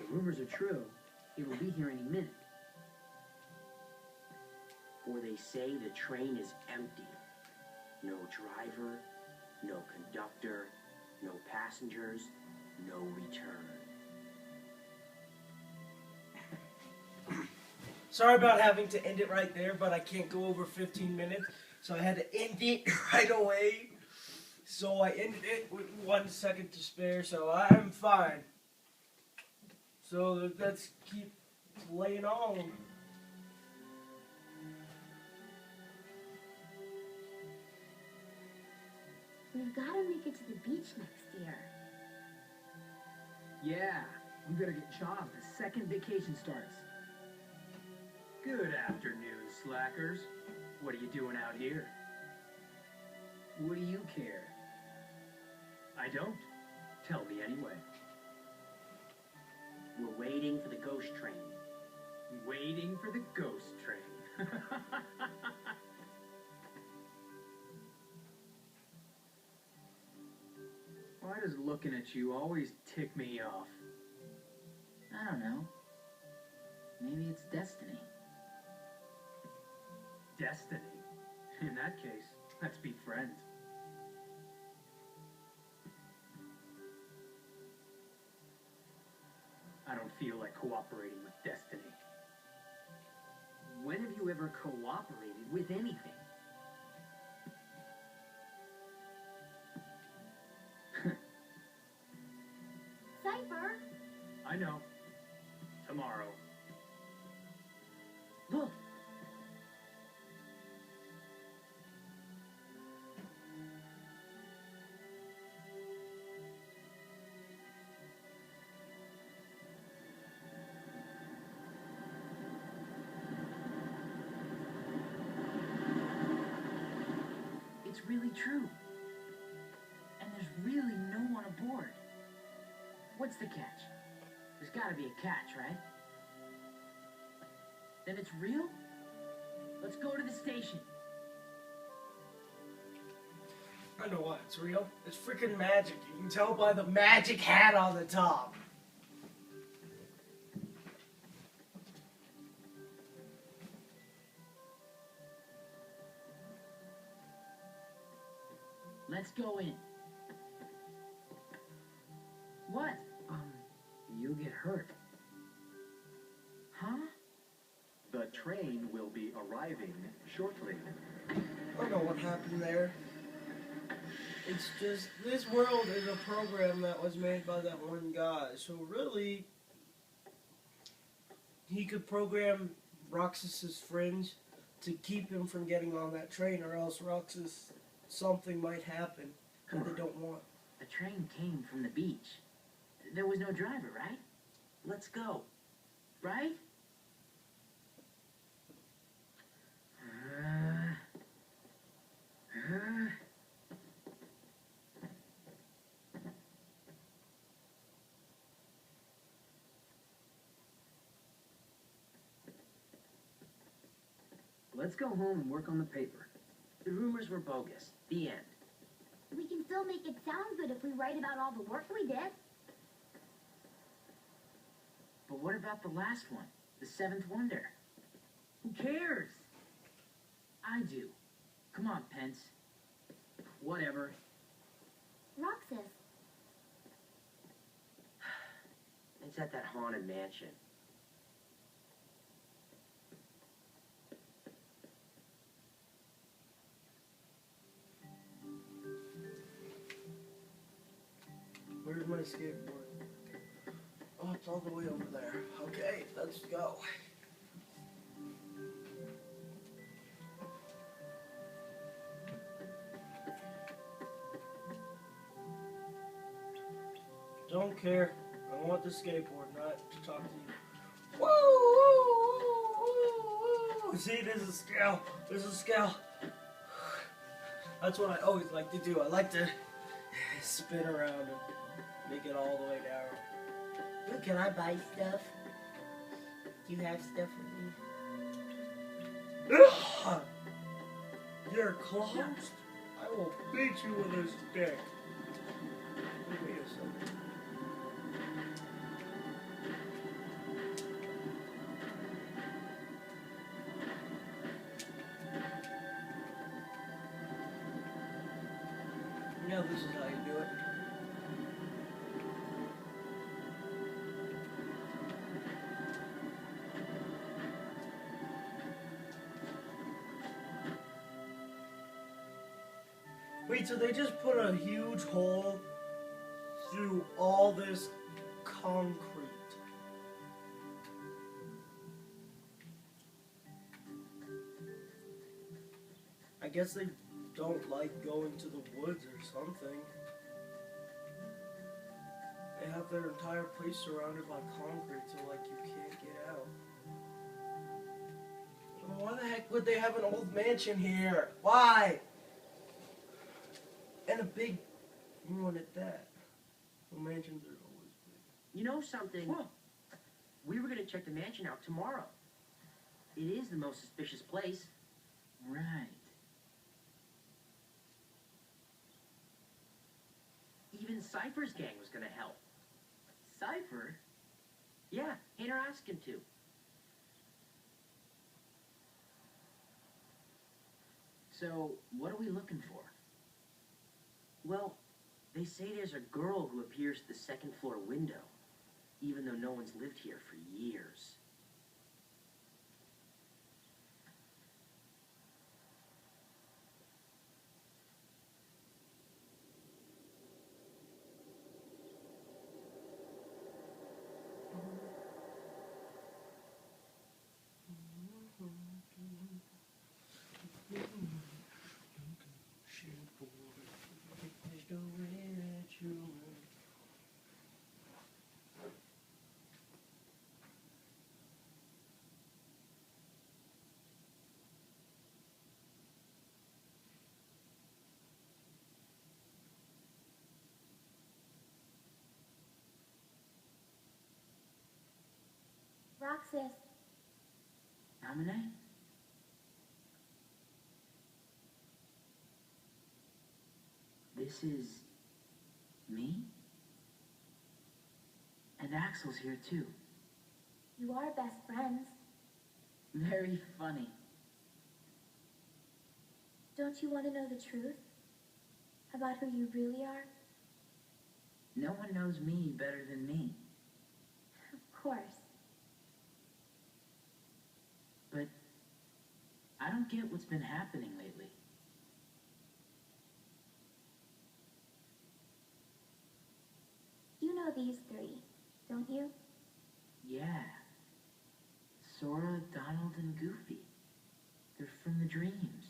rumors are true, it will be here any minute. For they say the train is empty. No driver, no conductor, no passengers, no return. Sorry about having to end it right there, but I can't go over 15 minutes, so I had to end it right away. So I ended it with 1 second to spare, so I'm fine. So let's keep playing on. We've got to make it to the beach next year. Yeah, we better get jobs the second vacation starts. Good afternoon, slackers. What are you doing out here? What do you care? I don't. Tell me anyway. We're waiting for the ghost train. Waiting for the ghost train. Why does looking at you always tick me off? I don't know. Maybe it's destiny. Destiny? In that case, let's be friends. I don't feel like cooperating with destiny. When have you ever cooperated with anything? Cypher! I know. Tomorrow. Look! It's really true. And there's really no one aboard. What's the catch? There's gotta be a catch, right? Then it's real? Let's go to the station. I know why it's real. It's freaking magic. You can tell by the magic hat on the top. Let's go in. What? You'll get hurt. Huh? The train will be arriving shortly. I don't know what happened there. It's just, this world is a program that was made by that one guy. So really, he could program Roxas's friends to keep him from getting on that train, or else Roxas, something might happen that they don't want. The train came from the beach. There was no driver, right? Let's go. Right? Let's go home and work on the paper. The rumors were bogus. The end. We can still make it sound good if we write about all the work we did. But what about the last one? The seventh wonder? Who cares? I do. Come on, Pence. Whatever. Roxas, It's at that haunted mansion. Where's my skateboard? Oh, it's all the way over there. Okay, let's go. Don't care. I want the skateboard, not to talk to you. Woo! Woo! Woo! Woo! See, there's a scale. There's a scale. That's what I always like to do. I like to spin around and make it all the way down. Look, can I buy stuff? Do you have stuff for me? You're closed? I will beat you with a stick. Give me a second. Yeah, this is how you do it. Wait, so they just put a huge hole through all this concrete. I guess they don't like going to the woods or something. They have their entire place surrounded by concrete, so like you can't get out. Well, why the heck would they have an old mansion here? Why? And a big one at that. Well, mansions are always big. You know something? What? We were going to check the mansion out tomorrow. It is the most suspicious place. Right. Even Cypher's gang was going to help. Cypher? Yeah, Hayner asked him to. So, what are we looking for? Well, they say there's a girl who appears at the second floor window, even though no one's lived here for years. Roxas, Namine? This is... me? And Axel's here too. you are best friends. Very funny. Don't you want to know the truth? About who you really are? No one knows me better than me. Of course. But I don't get what's been happening lately. You know these three, don't you? Yeah. Sora, Donald, and Goofy. They're from the dreams.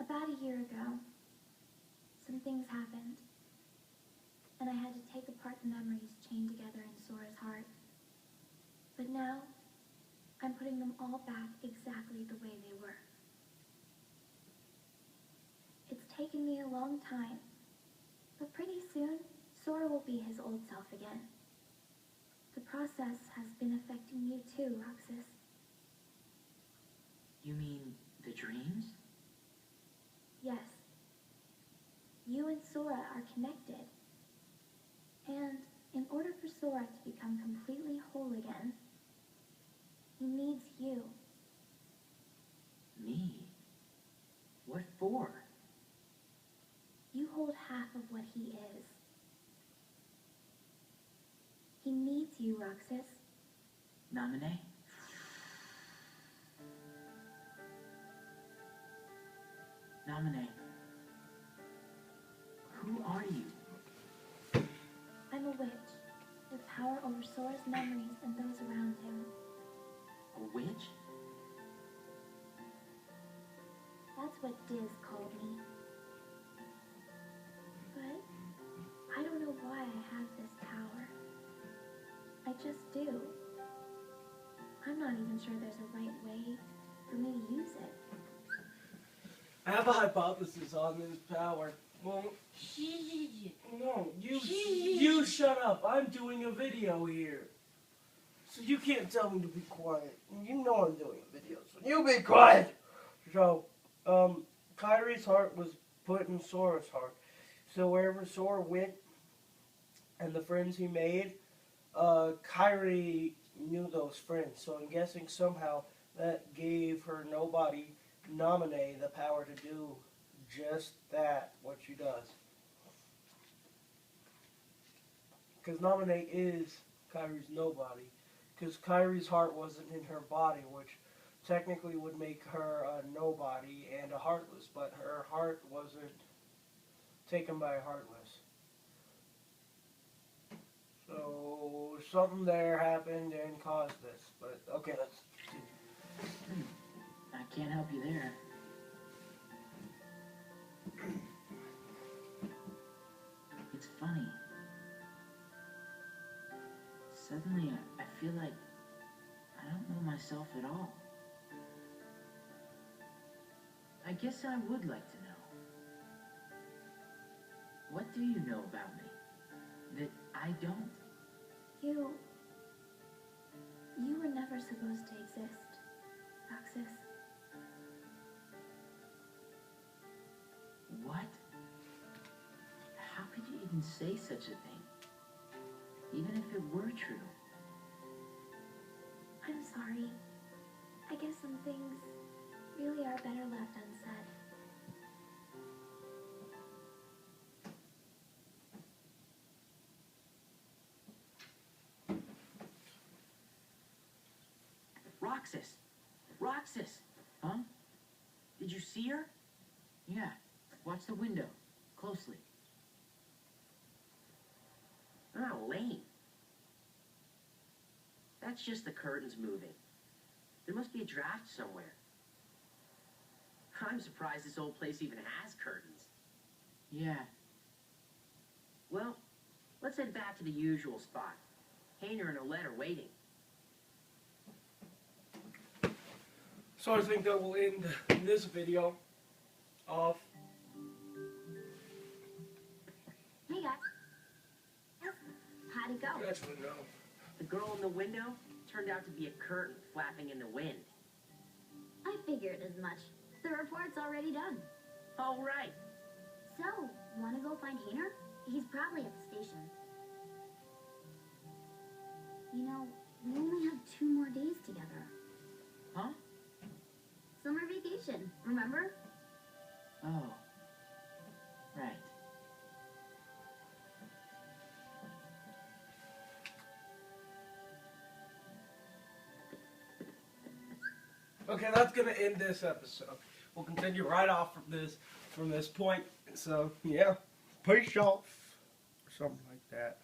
About a year ago, some things happened. And I had to take apart the memories chained together in Sora's heart. But now, I'm putting them all back exactly the way they were. It's taken me a long time, but pretty soon, Sora will be his old self again. The process has been affecting you too, Roxas. You mean the dreams? Yes. You and Sora are connected. And in order for Sora to become completely whole again, he needs you. Me? What for? You hold half of what he is. He needs you, Roxas. Namine? Namine. Who are you? I'm a witch with power over Sora's memories and those around him. A witch? That's what Diz called me. But I don't know why I have this power. I just do. I'm not even sure there's a right way for me to use it. I have a hypothesis on this power. Well, no, you shut up. I'm doing a video here. So you can't tell me to be quiet. You know I'm doing a video, so you be quiet. So, Kyrie's heart was put in Sora's heart. So wherever Sora went and the friends he made, Kyrie knew those friends. So I'm guessing somehow that gave her nobody, Nominee, the power to do just that, what she does. Because Nominate is Kyrie's nobody. Because Kyrie's heart wasn't in her body, which technically would make her a nobody and a heartless, but her heart wasn't taken by a heartless. So something there happened and caused this. But okay, let's continue. I can't help you there. It's funny. Suddenly, I feel like I don't know myself at all. I guess I would like to know. What do you know about me that I don't? You were never supposed to exist, Roxas. What? How could you even say such a thing? Even if it were true. I'm sorry. I guess some things really are better left unsaid. Roxas! Roxas! Huh? Did you see her? Yeah. Watch the window. Closely. Ah, lame. That's just the curtains moving. There must be a draft somewhere. I'm surprised this old place even has curtains. Yeah. Well, let's head back to the usual spot. Hayner and Olette are waiting. So I think that will end this video off. Hey guys. How'd it go? That's what no. The girl in the window turned out to be a curtain flapping in the wind. I figured as much. The report's already done. Oh, right. So, wanna go find Hayner? He's probably at the station. You know, we only have 2 more days together. Huh? Summer vacation, remember? Oh. Right. Okay, that's gonna end this episode. We'll continue right off from this point. So yeah, peace off, or something like that.